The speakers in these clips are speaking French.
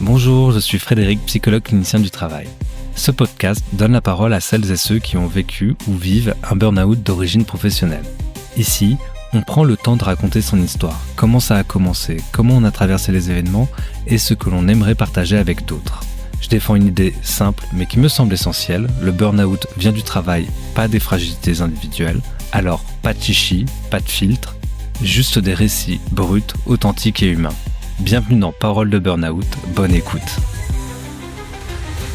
Bonjour, je suis Frédéric, psychologue clinicien du travail. Ce podcast donne la parole à celles et ceux qui ont vécu ou vivent un burn-out d'origine professionnelle. Ici, on prend le temps de raconter son histoire, comment ça a commencé, comment on a traversé les événements et ce que l'on aimerait partager avec d'autres. Je défends une idée simple mais qui me semble essentielle, le burn-out vient du travail, pas des fragilités individuelles. Alors, pas de chichi, pas de filtre, juste des récits bruts, authentiques et humains. Bienvenue dans Parole de Burn-out, bonne écoute.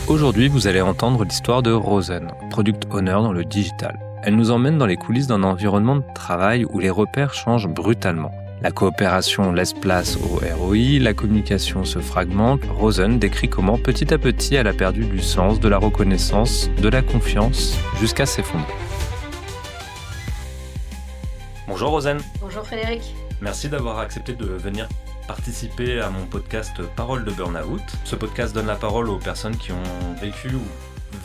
Aujourd'hui, vous allez entendre l'histoire de Rosen, Product Owner dans le digital. Elle nous emmène dans les coulisses d'un environnement de travail où les repères changent brutalement. La coopération laisse place au ROI, la communication se fragmente. Rosen décrit comment petit à petit elle a perdu du sens, de la reconnaissance, de la confiance, jusqu'à s'effondrer. Bonjour Rosen. Bonjour Frédéric. Merci d'avoir accepté de venir participer à mon podcast Parole de Burn-out. Ce podcast donne la parole aux personnes qui ont vécu ou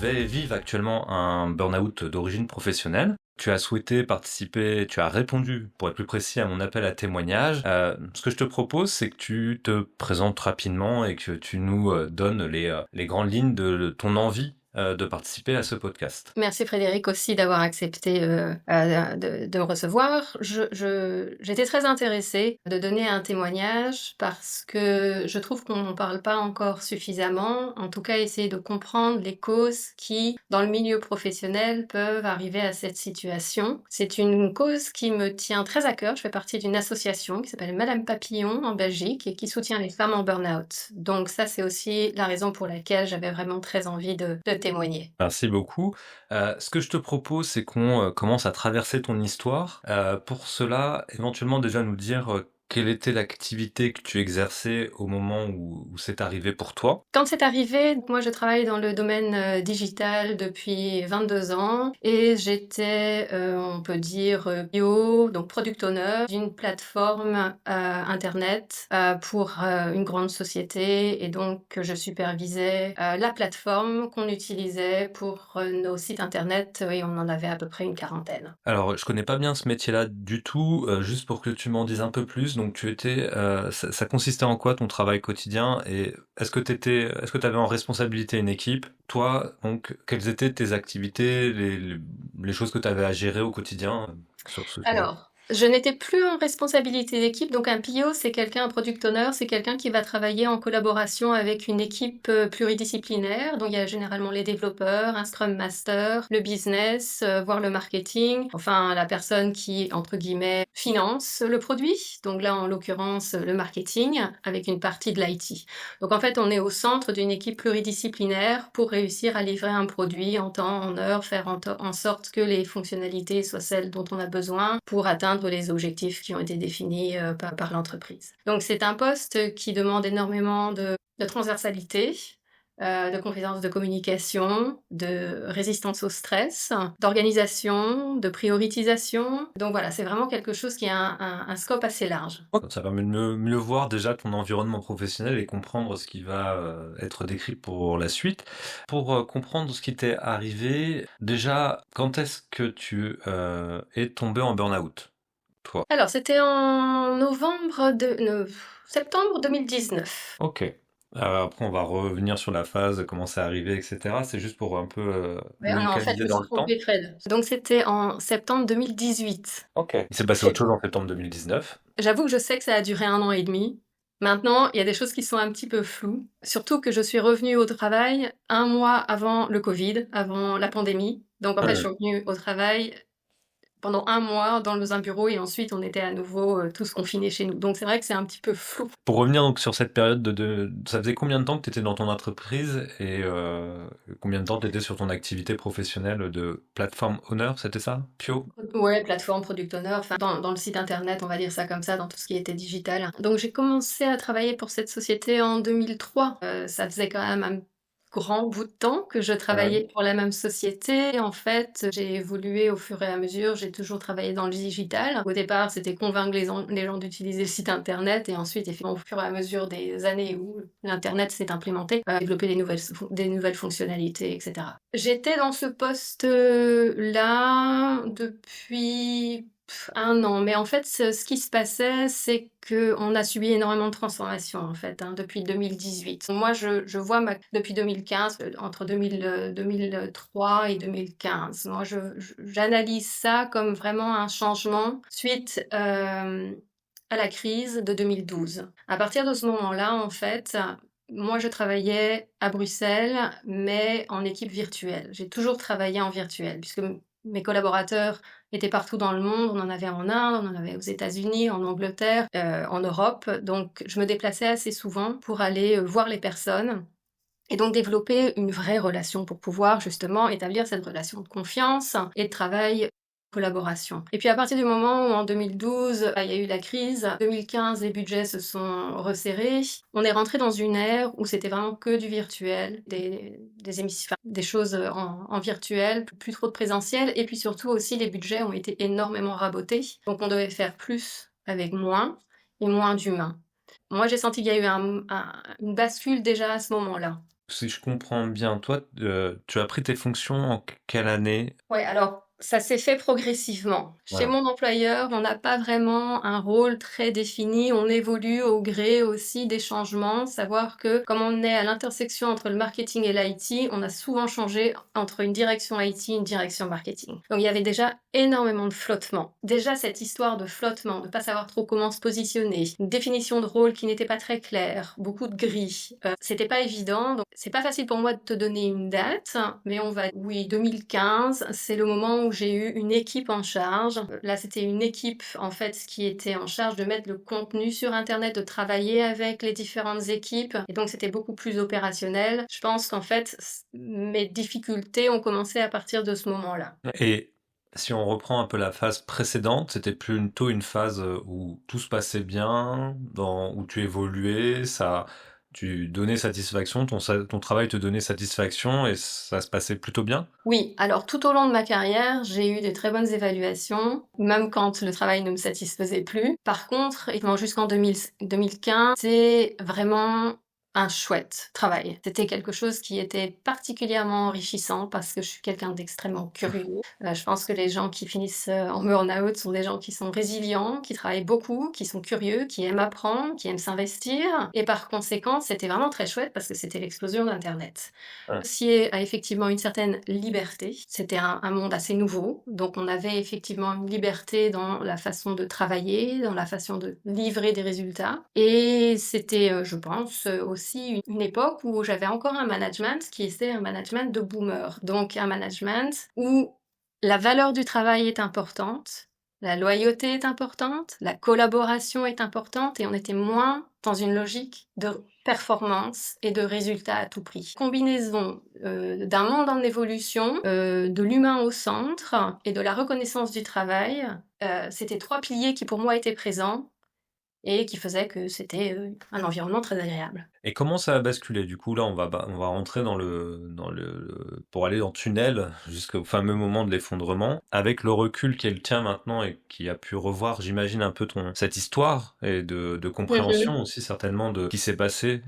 vivent actuellement un burn-out d'origine professionnelle. Tu as souhaité participer, tu as répondu, pour être plus précis, à mon appel à témoignage. Ce que je te propose, c'est que tu te présentes rapidement et que tu nous donnes les grandes lignes de ton envie de participer à ce podcast. Merci Frédéric aussi d'avoir accepté de me recevoir. J'étais très intéressée de donner un témoignage parce que je trouve qu'on n'en parle pas encore suffisamment. En tout cas, essayer de comprendre les causes qui, dans le milieu professionnel, peuvent arriver à cette situation. C'est une cause qui me tient très à cœur. Je fais partie d'une association qui s'appelle Madame Papillon en Belgique et qui soutient les femmes en burn-out. Donc ça, c'est aussi la raison pour laquelle j'avais vraiment très envie de témoigner. Merci beaucoup. Ce que je te propose, c'est qu'on commence à traverser ton histoire. Pour cela, éventuellement déjà nous dire quelle était l'activité que tu exerçais au moment où c'est arrivé pour toi. Quand c'est arrivé, moi je travaille dans le domaine digital depuis 22 ans et j'étais, on peut dire, PO, donc Product Owner, d'une plateforme internet pour une grande société et donc je supervisais la plateforme qu'on utilisait pour nos sites internet et on en avait à peu près une quarantaine. Alors, je connais pas bien ce métier-là du tout, juste pour que tu m'en dises un peu plus. Donc, ça consistait en quoi ton travail quotidien et est-ce que tu avais en responsabilité une équipe? Toi, donc, quelles étaient tes activités, les choses que tu avais à gérer au quotidien sur ce sujet? Alors, je n'étais plus en responsabilité d'équipe, donc un PO, un product owner, c'est quelqu'un qui va travailler en collaboration avec une équipe pluridisciplinaire. Donc il y a généralement les développeurs, un Scrum Master, le business, voire le marketing, enfin la personne qui, entre guillemets, finance le produit. Donc là, en l'occurrence, le marketing, avec une partie de l'IT. Donc en fait, on est au centre d'une équipe pluridisciplinaire pour réussir à livrer un produit en temps, en heure, faire en sorte que les fonctionnalités soient celles dont on a besoin pour atteindre les objectifs qui ont été définis par l'entreprise. Donc c'est un poste qui demande énormément de transversalité, de compétences de communication, de résistance au stress, d'organisation, de prioritisation. Donc voilà, c'est vraiment quelque chose qui a un scope assez large. Ça permet de mieux voir déjà ton environnement professionnel et comprendre ce qui va être décrit pour la suite. Pour comprendre ce qui t'est arrivé, déjà, quand est-ce que tu es tombé en burn-out, toi? Alors, c'était en septembre 2019. Ok. Après, on va revenir sur la phase, comment c'est arrivé, etc. C'est juste pour un peu Ouais, non, en fait, je localiser me dans suis le temps. trompée, Fred. Donc, c'était en septembre 2018. Ok. Il s'est passé autre chose en septembre 2019. J'avoue que je sais que ça a duré 1 an et demi. Maintenant, il y a des choses qui sont un petit peu floues. Surtout que je suis revenue au travail 1 mois avant le Covid, avant la pandémie. Donc, en fait, je suis revenue au travail pendant 1 mois dans un bureau et ensuite on était à nouveau tous confinés chez nous. Donc c'est vrai que c'est un petit peu flou. Pour revenir donc sur cette période ça faisait combien de temps que tu étais dans ton entreprise et combien de temps tu étais sur ton activité professionnelle de platform owner, c'était ça? Pio? Ouais, plateforme, product owner, enfin dans le site internet, on va dire ça comme ça, dans tout ce qui était digital. Donc j'ai commencé à travailler pour cette société en 2003. Ça faisait quand même un grand bout de temps que je travaillais pour la même société. En fait, j'ai évolué au fur et à mesure. J'ai toujours travaillé dans le digital. Au départ, c'était convaincre les gens d'utiliser le site internet et ensuite, effectivement, au fur et à mesure des années où l'internet s'est implémenté, développer des nouvelles fonctionnalités, etc. J'étais dans ce poste-là depuis Un an, mais en fait, ce qui se passait, c'est qu'on a subi énormément de transformations, en fait, hein, depuis 2018. Moi, je vois depuis 2015, entre 2003 et 2015, moi, j'analyse ça comme vraiment un changement suite à la crise de 2012. À partir de ce moment-là, en fait, moi, je travaillais à Bruxelles, mais en équipe virtuelle. J'ai toujours travaillé en virtuel, puisque mes collaborateurs étaient partout dans le monde. On en avait en Inde, on en avait aux États-Unis, en Angleterre, en Europe. Donc, je me déplaçais assez souvent pour aller voir les personnes et donc développer une vraie relation pour pouvoir justement établir cette relation de confiance et de travail collaboration. Et puis à partir du moment où en 2012, il y a eu la crise, 2015, les budgets se sont resserrés, on est rentré dans une ère où c'était vraiment que du virtuel, des émissions, enfin, des choses en virtuel, plus trop de présentiel, et puis surtout aussi les budgets ont été énormément rabotés, donc on devait faire plus avec moins et moins d'humains. Moi j'ai senti qu'il y a eu une bascule déjà à ce moment-là. Si je comprends bien, toi, tu as pris tes fonctions en quelle année? Ouais, alors ça s'est fait progressivement. Chez Ouais. mon employeur, on n'a pas vraiment un rôle très défini, on évolue au gré aussi des changements, savoir que comme on est à l'intersection entre le marketing et l'IT, on a souvent changé entre une direction IT et une direction marketing. Donc il y avait déjà énormément de flottement. Déjà cette histoire de flottement, de pas savoir trop comment se positionner, une définition de rôle qui n'était pas très claire, beaucoup de gris, c'était pas évident, donc c'est pas facile pour moi de te donner une date, mais oui, 2015, c'est le moment où j'ai eu une équipe en charge. Là, c'était une équipe, en fait, qui était en charge de mettre le contenu sur Internet, de travailler avec les différentes équipes. Et donc, c'était beaucoup plus opérationnel. Je pense qu'en fait, mes difficultés ont commencé à partir de ce moment-là. Et si on reprend un peu la phase précédente, c'était plutôt une phase où tout se passait bien, où tu évoluais, tu donnais satisfaction, ton travail te donnait satisfaction et ça se passait plutôt bien? Oui, alors tout au long de ma carrière, j'ai eu de très bonnes évaluations, même quand le travail ne me satisfaisait plus. Par contre, jusqu'en 2015, c'est vraiment un chouette travail. C'était quelque chose qui était particulièrement enrichissant parce que je suis quelqu'un d'extrêmement curieux. Je pense que les gens qui finissent en burn-out sont des gens qui sont résilients, qui travaillent beaucoup, qui sont curieux, qui aiment apprendre, qui aiment s'investir. Et par conséquent, c'était vraiment très chouette parce que c'était l'explosion d'Internet. Ouais. Associé à effectivement une certaine liberté. C'était un monde assez nouveau, donc on avait effectivement une liberté dans la façon de travailler, dans la façon de livrer des résultats. Et c'était, je pense, aussi une époque où j'avais encore un management qui était un management de boomer. Donc un management où la valeur du travail est importante, la loyauté est importante, la collaboration est importante et on était moins dans une logique de performance et de résultats à tout prix. Combinaison d'un monde en évolution, de l'humain au centre et de la reconnaissance du travail, c'était trois piliers qui pour moi étaient présents et qui faisaient que c'était un environnement très agréable. Et comment ça a basculé? Du coup, là, on va rentrer pour aller dans le tunnel jusqu'au fameux moment de l'effondrement. Avec le recul qui est le tien maintenant et qui a pu revoir, j'imagine, un peu cette histoire et de compréhension aussi certainement de ce qui s'est passé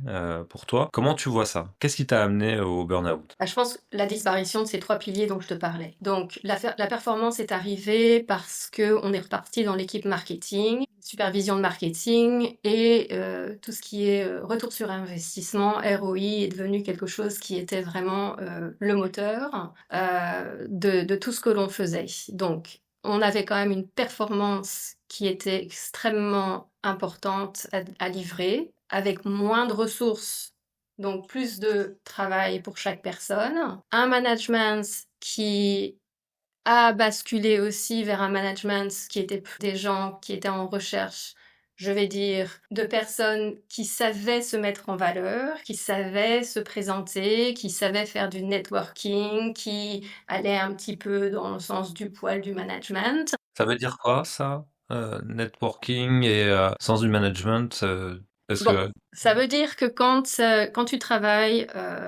pour toi. Comment tu vois ça? Qu'est-ce qui t'a amené au burn-out? Je pense la disparition de ces trois piliers dont je te parlais. Donc la performance est arrivée parce qu'on est reparti dans l'équipe marketing, supervision de marketing et tout ce qui est retour sur investissement, ROI est devenu quelque chose qui était vraiment le moteur de tout ce que l'on faisait. Donc on avait quand même une performance qui était extrêmement importante à livrer, avec moins de ressources, donc plus de travail pour chaque personne. Un management qui a basculé aussi vers un management qui était des gens qui étaient en recherche, je vais dire, de personnes qui savaient se mettre en valeur, qui savaient se présenter, qui savaient faire du networking, qui allaient un petit peu dans le sens du poil du management. Ça veut dire quoi, ça? Networking et sens du management, parce Bon, que... Ça veut dire que quand tu travailles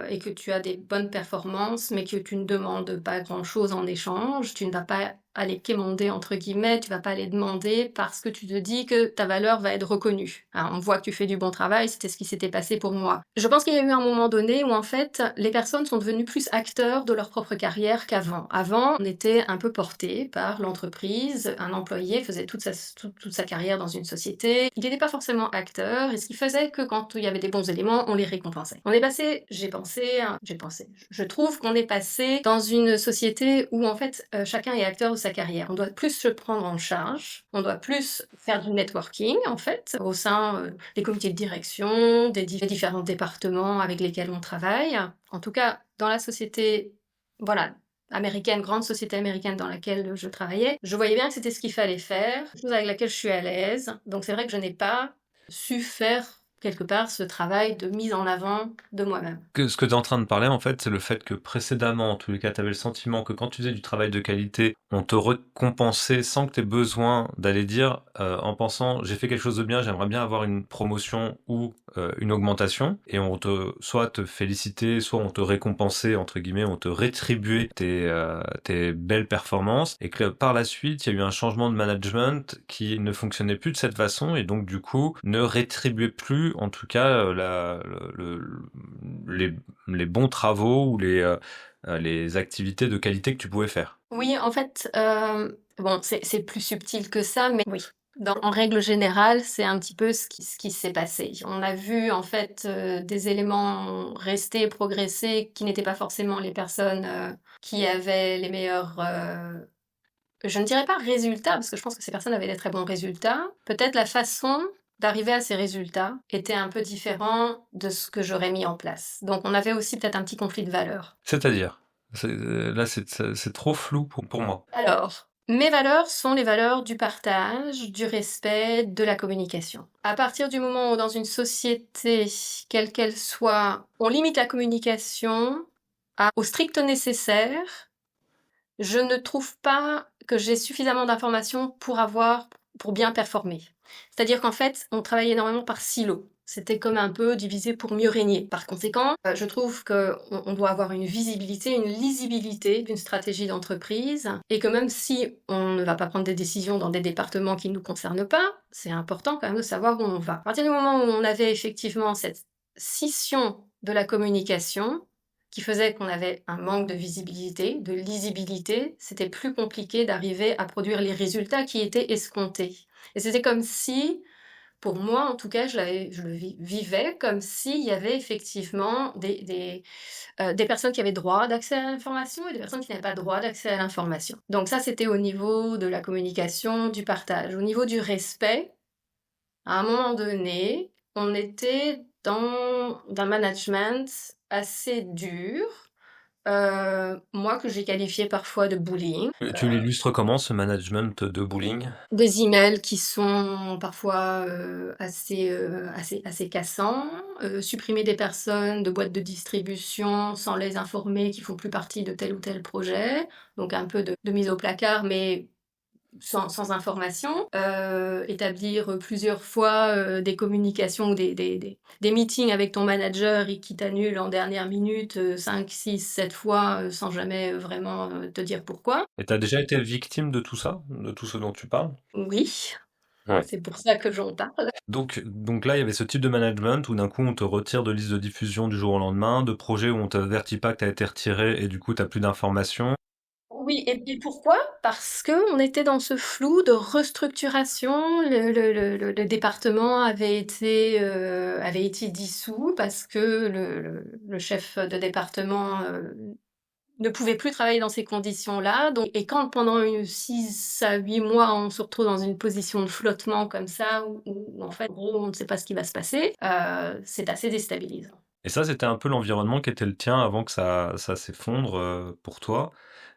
et que tu as des bonnes performances, mais que tu ne demandes pas grand-chose en échange, tu ne vas pas aller quémander, entre guillemets, tu vas pas aller demander parce que tu te dis que ta valeur va être reconnue. Hein, on voit que tu fais du bon travail, c'était ce qui s'était passé pour moi. Je pense qu'il y a eu un moment donné où en fait, les personnes sont devenues plus acteurs de leur propre carrière qu'avant. Avant, on était un peu porté par l'entreprise, un employé faisait toute sa carrière dans une société, il n'était pas forcément acteur, et ce qui faisait que quand il y avait des bons éléments, on les récompensait. On est passé, je trouve qu'on est passé dans une société où en fait, chacun est acteur de sa carrière. On doit plus se prendre en charge, on doit plus faire du networking en fait, au sein des comités de direction, des différents départements avec lesquels on travaille. En tout cas, dans la société, voilà, américaine, grande société américaine dans laquelle je travaillais, je voyais bien que c'était ce qu'il fallait faire, chose avec laquelle je suis à l'aise. Donc c'est vrai que je n'ai pas su faire quelque part ce travail de mise en avant de moi-même. Ce que tu es en train de parler, en fait, c'est le fait que précédemment, en tous les cas, tu avais le sentiment que quand tu faisais du travail de qualité, on te récompensait sans que tu aies besoin d'aller dire, en pensant, j'ai fait quelque chose de bien, j'aimerais bien avoir une promotion ou une augmentation, et on soit te félicitait, soit on te récompensait, entre guillemets, on te rétribuait tes belles performances, et que par la suite, il y a eu un changement de management qui ne fonctionnait plus de cette façon, et donc du coup, ne rétribuait plus, en tout cas, les bons travaux ou les activités de qualité que tu pouvais faire. Oui, en fait, bon, c'est plus subtil que ça, mais oui. En règle générale, c'est un petit peu ce qui s'est passé. On a vu en fait des éléments rester, progresser, qui n'étaient pas forcément les personnes qui avaient les meilleurs, je ne dirais pas résultats, parce que je pense que ces personnes avaient des très bons résultats. Peut-être la façon d'arriver à ces résultats était un peu différent de ce que j'aurais mis en place. Donc on avait aussi peut-être un petit conflit de valeurs. C'est-à-dire, là, c'est trop flou pour moi. Alors, mes valeurs sont les valeurs du partage, du respect, de la communication. À partir du moment où dans une société, quelle qu'elle soit, on limite la communication au strict nécessaire, je ne trouve pas que j'ai suffisamment d'informations pour bien performer. C'est-à-dire qu'en fait, on travaille énormément par silos. C'était comme un peu divisé pour mieux régner. Par conséquent, je trouve qu'on doit avoir une visibilité, une lisibilité d'une stratégie d'entreprise, et que même si on ne va pas prendre des décisions dans des départements qui ne nous concernent pas, c'est important quand même de savoir où on va. À partir du moment où on avait effectivement cette scission de la communication, qui faisait qu'on avait un manque de visibilité, de lisibilité, c'était plus compliqué d'arriver à produire les résultats qui étaient escomptés. Et c'était comme si, pour moi en tout cas, je le vivais comme s'il y avait effectivement des personnes qui avaient droit d'accès à l'information et des personnes qui n'avaient pas droit d'accès à l'information. Donc ça, c'était au niveau de la communication, du partage. Au niveau du respect, à un moment donné, on était dans un management assez dur, moi que j'ai qualifié parfois de bullying. Tu l'illustres comment, ce management de bullying? Des emails qui sont parfois assez cassants, supprimer des personnes de boîtes de distribution sans les informer qu'ils font plus partie de tel ou tel projet, donc un peu de mise au placard, mais sans information, établir plusieurs fois des communications ou des meetings avec ton manager et qui t'annule en dernière minute 5, 6, 7 fois sans jamais vraiment te dire pourquoi. Et t'as déjà été victime de tout ça, de tout ce dont tu parles? Oui, Ouais. c'est pour ça que j'en parle. Donc là, il y avait ce type de management où d'un coup on te retire de liste de diffusion du jour au lendemain, de projets où on t'avertit pas que t'as été retiré et du coup t'as plus d'informations. Oui, et pourquoi? Parce que on était dans ce flou de restructuration. Le département avait été dissous parce que le chef de département ne pouvait plus travailler dans ces conditions-là. Donc, et quand pendant 6 à 8 mois, on se retrouve dans une position de flottement comme ça, où en fait, en gros, on ne sait pas ce qui va se passer, c'est assez déstabilisant. Et ça, c'était un peu l'environnement qui était le tien avant que ça s'effondre pour toi.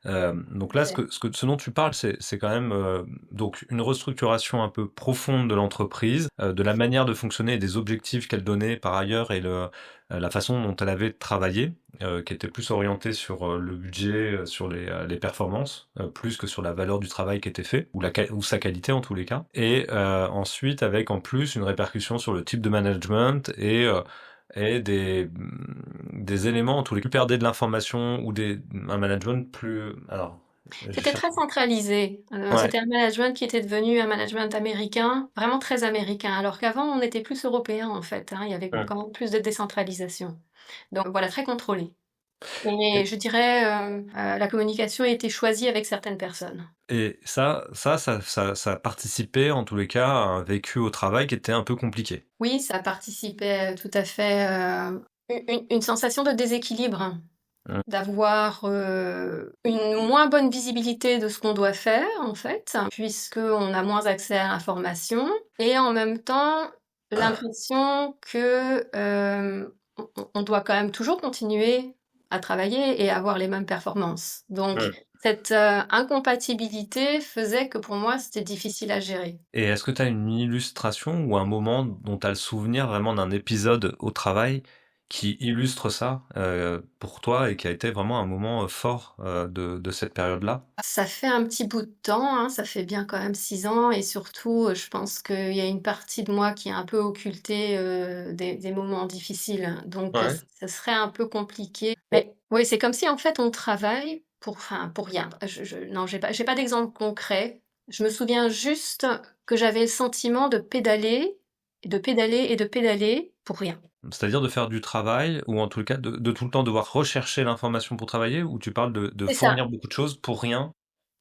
Donc là, ce dont tu parles, c'est quand même donc une restructuration un peu profonde de l'entreprise, de la manière de fonctionner et des objectifs qu'elle donnait par ailleurs et la façon dont elle avait travaillé, qui était plus orientée sur le budget, sur les performances, plus que sur la valeur du travail qui était fait, ou sa qualité en tous les cas. Et ensuite, avec en plus une répercussion sur le type de management et des éléments en tous les cas qui perdaient de l'information ou un management plus... Alors, je C'était cherche. très centralisé. Ouais. C'était un management qui était devenu un management américain, vraiment très américain, alors qu'avant on était plus européen en fait, hein, il y avait Ouais. quand même plus de décentralisation. Donc voilà, très contrôlé. Et Et, je dirais, la communication a été choisie avec certaines personnes. et ça participait en tous les cas à un vécu au travail qui était un peu compliqué. Oui, ça participait tout à fait, une sensation de déséquilibre, Mm. d'avoir une moins bonne visibilité de ce qu'on doit faire en fait, puisqu'on a moins accès à l'information, et en même temps l'impression que on doit quand même toujours continuer à travailler et avoir les mêmes performances. Donc Mm. cette incompatibilité faisait que pour moi c'était difficile à gérer. Et est-ce que tu as une illustration ou un moment dont tu as le souvenir vraiment d'un épisode au travail qui illustre ça pour toi et qui a été vraiment un moment fort de cette période-là? Ça fait un petit bout de temps, hein, ça fait bien quand même 6 ans, et surtout, je pense qu'il y a une partie de moi qui est un peu occultée, des moments difficiles. Donc, Ouais. ça serait un peu compliqué. Mais oui, c'est comme si en fait on travaille pour rien. Non, j'ai pas d'exemple concret. Je me souviens juste que j'avais le sentiment de pédaler, de pédaler et de pédaler pour rien. C'est-à-dire de faire du travail, ou en tout cas de tout le temps devoir rechercher l'information pour travailler, ou tu parles de C'est ça. fournir beaucoup de choses pour rien?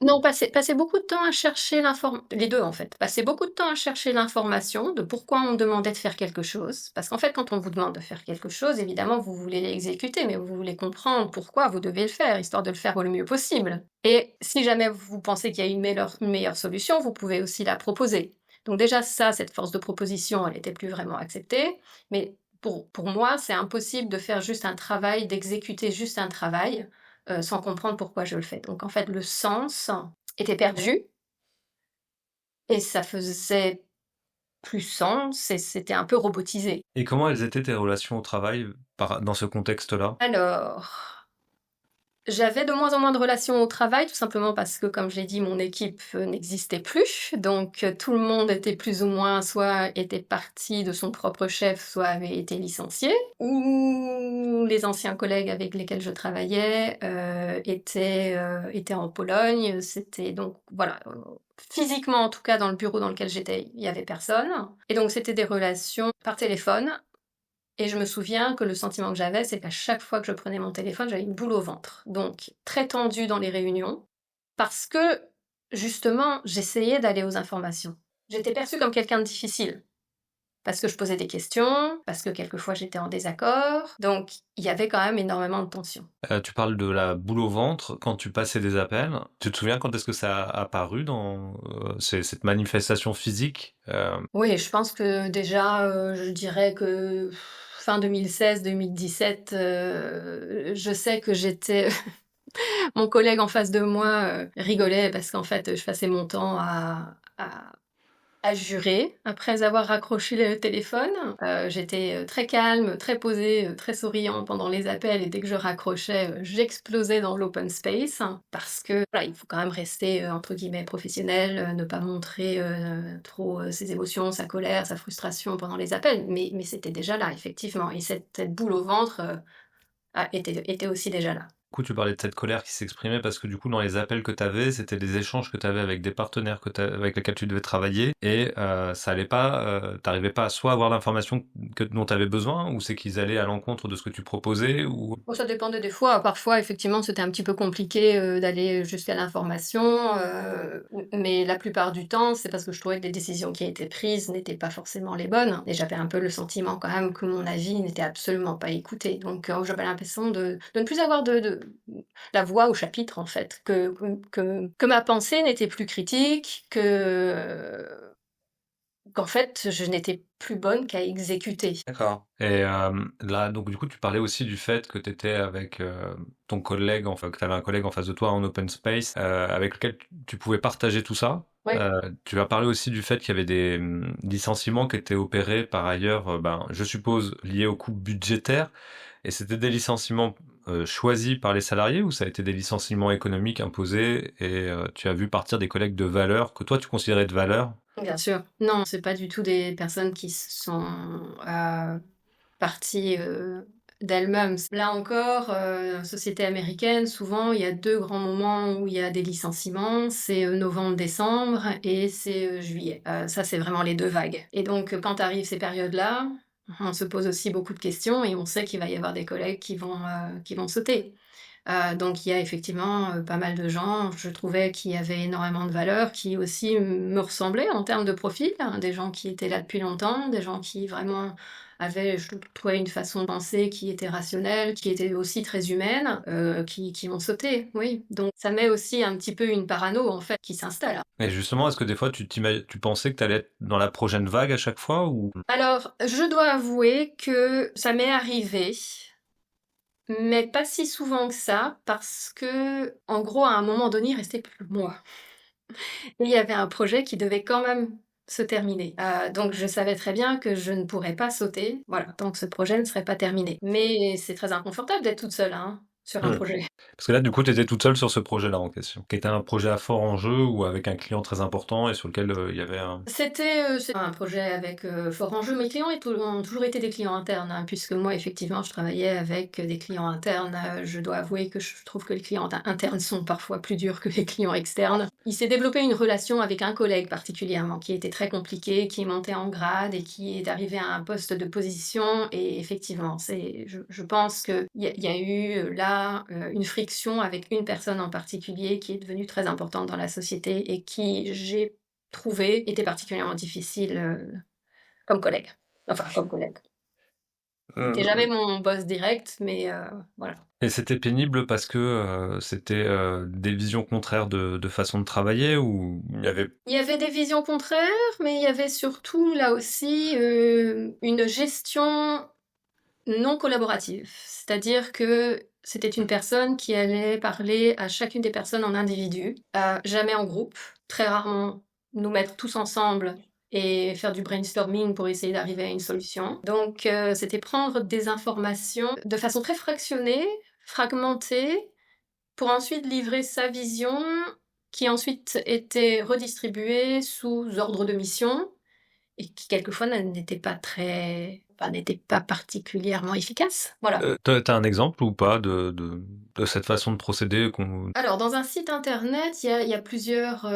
Non, passer beaucoup de temps à chercher les 2 en fait. Passer beaucoup de temps à chercher l'information de pourquoi on me demandait de faire quelque chose. Parce qu'en fait, quand on vous demande de faire quelque chose, évidemment, vous voulez l'exécuter, mais vous voulez comprendre pourquoi vous devez le faire, histoire de le faire le mieux possible. Et si jamais vous pensez qu'il y a une meilleure solution, vous pouvez aussi la proposer. Donc déjà ça, cette force de proposition, elle était plus vraiment acceptée. Mais pour moi, c'est impossible de faire juste un travail, d'exécuter juste un travail, sans comprendre pourquoi je le fais. Donc en fait, le sens était perdu et ça faisait plus sens et c'était un peu robotisé. Et comment elles étaient tes relations au travail dans ce contexte-là? Alors, j'avais de moins en moins de relations au travail, tout simplement parce que, comme j'ai dit, mon équipe n'existait plus. Donc, tout le monde était plus ou moins soit était parti de son propre chef, soit avait été licencié. Ou les anciens collègues avec lesquels je travaillais étaient en Pologne. C'était donc, voilà, physiquement en tout cas, dans le bureau dans lequel j'étais, il y avait personne. Et donc, c'était des relations par téléphone. Et je me souviens que le sentiment que j'avais, c'est qu'à chaque fois que je prenais mon téléphone, j'avais une boule au ventre. Donc, très tendue dans les réunions, parce que, justement, j'essayais d'aller aux informations. J'étais perçue comme quelqu'un de difficile, parce que je posais des questions, parce que quelquefois j'étais en désaccord. Donc, il y avait quand même énormément de tension. Tu parles de la boule au ventre quand tu passais des appels. Tu te souviens quand est-ce que ça a apparu dans cette manifestation physique? Oui, je pense que déjà, je dirais que fin 2016-2017, je sais que j'étais mon collègue en face de moi rigolait parce qu'en fait, je passais mon temps à jurer après avoir raccroché le téléphone. J'étais très calme, très posée, très souriant pendant les appels, et dès que je raccrochais, j'explosais dans l'open space, parce que voilà, il faut quand même rester entre guillemets professionnel, ne pas montrer trop ses émotions, sa colère, sa frustration pendant les appels. Mais c'était déjà là, effectivement. Et cette boule au ventre était aussi déjà là. Du coup, tu parlais de cette colère qui s'exprimait parce que du coup, dans les appels que tu avais, c'était des échanges que tu avais avec des partenaires avec lesquels tu devais travailler et ça allait pas, t'arrivais pas à soit avoir l'information dont tu avais besoin ou c'est qu'ils allaient à l'encontre de ce que tu proposais ou... Bon, ça dépendait des fois. Parfois, effectivement, c'était un petit peu compliqué d'aller jusqu'à l'information, mais la plupart du temps, c'est parce que je trouvais que les décisions qui étaient prises n'étaient pas forcément les bonnes. Et j'avais un peu le sentiment quand même que mon avis n'était absolument pas écouté. Donc, j'avais l'impression de ne plus avoir de la voix au chapitre, en fait, que ma pensée n'était plus critique, que qu'en fait, je n'étais plus bonne qu'à exécuter. D'accord. Et là, donc du coup, tu parlais aussi du fait que tu étais avec ton collègue, enfin que tu avais un collègue en face de toi en open space, avec lequel tu pouvais partager tout ça. Ouais. Tu as parlé aussi du fait qu'il y avait des licenciements qui étaient opérés par ailleurs, ben, je suppose, liés aux coûts budgétaires. Et c'était des licenciements choisis par les salariés ou ça a été des licenciements économiques imposés et tu as vu partir des collègues de valeur que toi tu considérais de valeur? Bien sûr. Non, c'est pas du tout des personnes qui sont, parties, d'elles-mêmes. Là encore, société américaine, souvent, il y a 2 grands moments où il y a des licenciements, c'est, novembre-décembre et c'est, juillet. Ça, c'est vraiment les 2 vagues et donc quand arrivent ces périodes-là, on se pose aussi beaucoup de questions et on sait qu'il va y avoir des collègues qui vont sauter. Donc il y a effectivement, pas mal de gens, je trouvais, qui avaient énormément de valeur, qui aussi me ressemblaient en termes de profil, hein. Des gens qui étaient là depuis longtemps, des gens qui vraiment avaient, je trouvais, une façon de penser qui était rationnelle, qui était aussi très humaine, qui ont sauté, oui. Donc ça met aussi un petit peu une parano, en fait, qui s'installe. Et justement, est-ce que des fois tu pensais que tu allais être dans la prochaine vague à chaque fois ou... Alors, je dois avouer que ça m'est arrivé, mais pas si souvent que ça, parce que, en gros, à un moment donné, il restait plus que moi. Et il y avait un projet qui devait quand même se terminer. Donc je savais très bien que je ne pourrais pas sauter, voilà, tant que ce projet ne serait pas terminé. Mais c'est très inconfortable d'être toute seule, hein, sur un Hmm. projet. Parce que là, du coup, tu étais toute seule sur ce projet-là en question, qui était un projet à fort enjeu ou avec un client très important et sur lequel il y avait un... C'est un projet avec fort enjeu. Mes clients ont toujours été des clients internes, hein, puisque moi, effectivement, je travaillais avec des clients internes. Je dois avouer que je trouve que les clients internes sont parfois plus durs que les clients externes. Il s'est développé une relation avec un collègue particulièrement, qui était très compliqué, qui est monté en grade et qui est arrivé à un poste de position. Et effectivement, je pense qu'il y a eu là une friction avec une personne en particulier qui est devenue très importante dans la société et qui, j'ai trouvé, était particulièrement difficile comme collègue. Enfin, comme collègue. C'était jamais Euh, mon boss direct, mais voilà. Et c'était pénible parce que c'était des visions contraires de façon de travailler ou il y avait... Il y avait des visions contraires, mais il y avait surtout là aussi une gestion non collaborative. C'est-à-dire que c'était une personne qui allait parler à chacune des personnes en individu, jamais en groupe, très rarement nous mettre tous ensemble et faire du brainstorming pour essayer d'arriver à une solution. Donc c'était prendre des informations de façon très fractionnée, fragmentée, pour ensuite livrer sa vision qui ensuite était redistribuée sous ordre de mission et qui quelquefois n'était pas particulièrement efficace. Voilà. T'as un exemple ou pas de cette façon de procéder Alors, dans un site internet, il y a plusieurs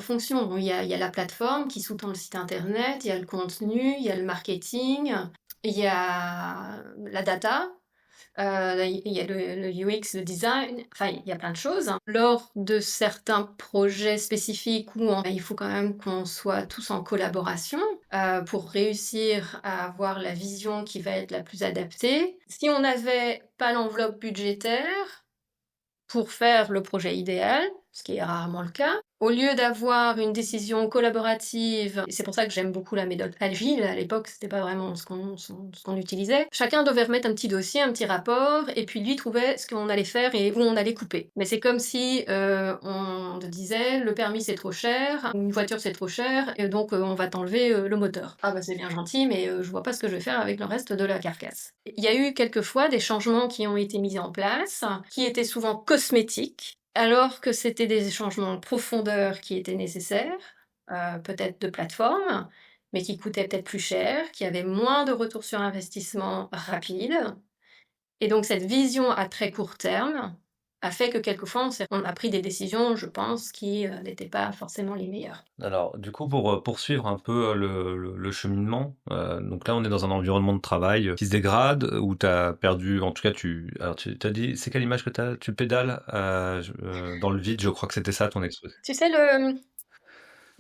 fonctions. Bon, il y a la plateforme qui sous-tend le site internet, il y a le contenu, il y a le marketing, il y a la data, il y a le UX, le design, enfin, il y a plein de choses. Lors de certains projets spécifiques où il faut quand même qu'on soit tous en collaboration pour réussir à avoir la vision qui va être la plus adaptée. Si on n'avait pas l'enveloppe budgétaire pour faire le projet idéal, ce qui est rarement le cas, au lieu d'avoir une décision collaborative, et c'est pour ça que j'aime beaucoup la méthode agile, à l'époque c'était pas vraiment ce qu'on utilisait, chacun devait remettre un petit dossier, un petit rapport, et puis lui trouvait ce qu'on allait faire et où on allait couper. Mais c'est comme si on te disait, le permis c'est trop cher, une voiture c'est trop cher, et donc on va t'enlever le moteur. Ah bah c'est bien gentil, mais je vois pas ce que je vais faire avec le reste de la carcasse. Il y a eu quelquefois des changements qui ont été mis en place, qui étaient souvent cosmétiques, alors que c'était des changements de profondeur qui étaient nécessaires, peut-être de plateforme, mais qui coûtaient peut-être plus cher, qui avaient moins de retour sur investissement rapide. Et donc cette vision à très court terme a fait que quelquefois on a pris des décisions, je pense, qui n'étaient pas forcément les meilleures. Alors, du coup, pour poursuivre un peu le cheminement, donc là, on est dans un environnement de travail qui se dégrade, où tu as perdu, en tout cas, alors tu t'as dit, c'est quelle image que tu pédales dans le vide, je crois que c'était ça ton expression. Tu sais,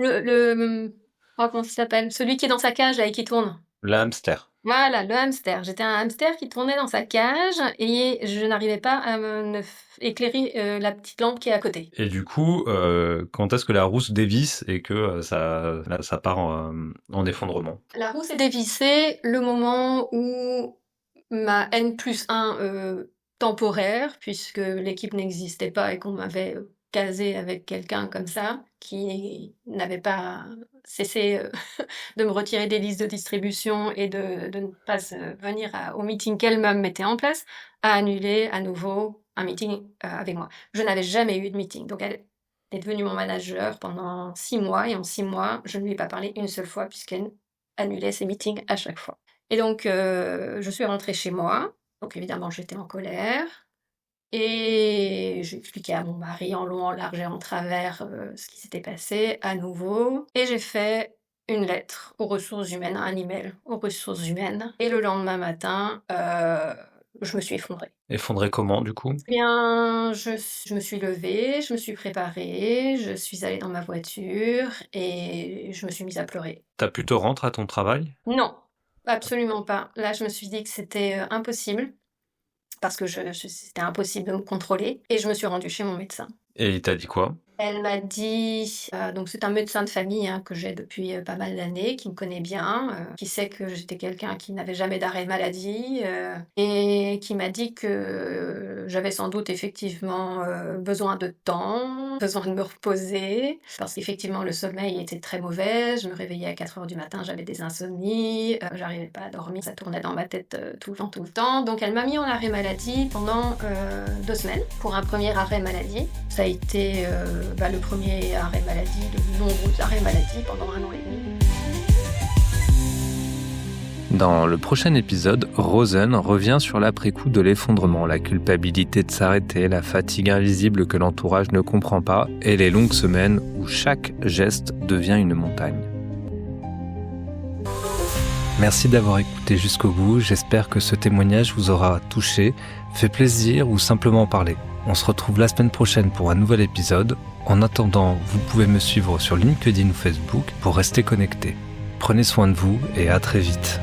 oh, comment ça s'appelle? Celui qui est dans sa cage là, et qui tourne. Le hamster. Voilà, le hamster. J'étais un hamster qui tournait dans sa cage et je n'arrivais pas à éclairer la petite lampe qui est à côté. Et du coup, quand est-ce que la roue se dévisse et que ça part en effondrement? La roue s'est dévissée le moment où ma N+1 temporaire, puisque l'équipe n'existait pas et qu'on m'avait casé avec quelqu'un comme ça, qui n'avait pas cessé de me retirer des listes de distribution et de ne pas venir au meeting qu'elle-même mettait en place, a annulé à nouveau un meeting avec moi. Je n'avais jamais eu de meeting, donc elle est devenue mon manager pendant 6 mois, et en 6 mois, je ne lui ai pas parlé une seule fois puisqu'elle annulait ses meetings à chaque fois. Et donc, je suis rentrée chez moi, donc évidemment j'étais en colère, et j'ai expliqué à mon mari en long, en large et en travers ce qui s'était passé à nouveau, et j'ai fait une lettre aux ressources humaines, un email aux ressources humaines, et le lendemain matin, je me suis effondrée. Effondré comment, du coup? Eh bien, je me suis levée, je me suis préparée, je suis allée dans ma voiture et je me suis mise à pleurer. T'as pu te rendre à ton travail? Non, absolument pas. Là, je me suis dit que c'était impossible, parce que c'était impossible de me contrôler, et je me suis rendue chez mon médecin. Et il t'a dit quoi? Elle m'a dit, donc c'est un médecin de famille, hein, que j'ai depuis pas mal d'années, qui me connaît bien, qui sait que j'étais quelqu'un qui n'avait jamais d'arrêt maladie, et qui m'a dit que j'avais sans doute effectivement besoin de temps, besoin de me reposer, parce qu'effectivement le sommeil était très mauvais, je me réveillais à 4h du matin, j'avais des insomnies, j'arrivais pas à dormir, ça tournait dans ma tête tout le temps. Donc elle m'a mis en arrêt maladie pendant 2 semaines, pour un premier arrêt maladie. Ça a été le premier arrêt maladie, de nombreux arrêts maladie pendant 1 an et demi. Dans le prochain épisode, Rosen revient sur l'après-coup de l'effondrement, la culpabilité de s'arrêter, la fatigue invisible que l'entourage ne comprend pas et les longues semaines où chaque geste devient une montagne. Merci d'avoir écouté jusqu'au bout, j'espère que ce témoignage vous aura touché, fait plaisir ou simplement parlé. On se retrouve la semaine prochaine pour un nouvel épisode. En attendant, vous pouvez me suivre sur LinkedIn ou Facebook pour rester connecté. Prenez soin de vous et à très vite.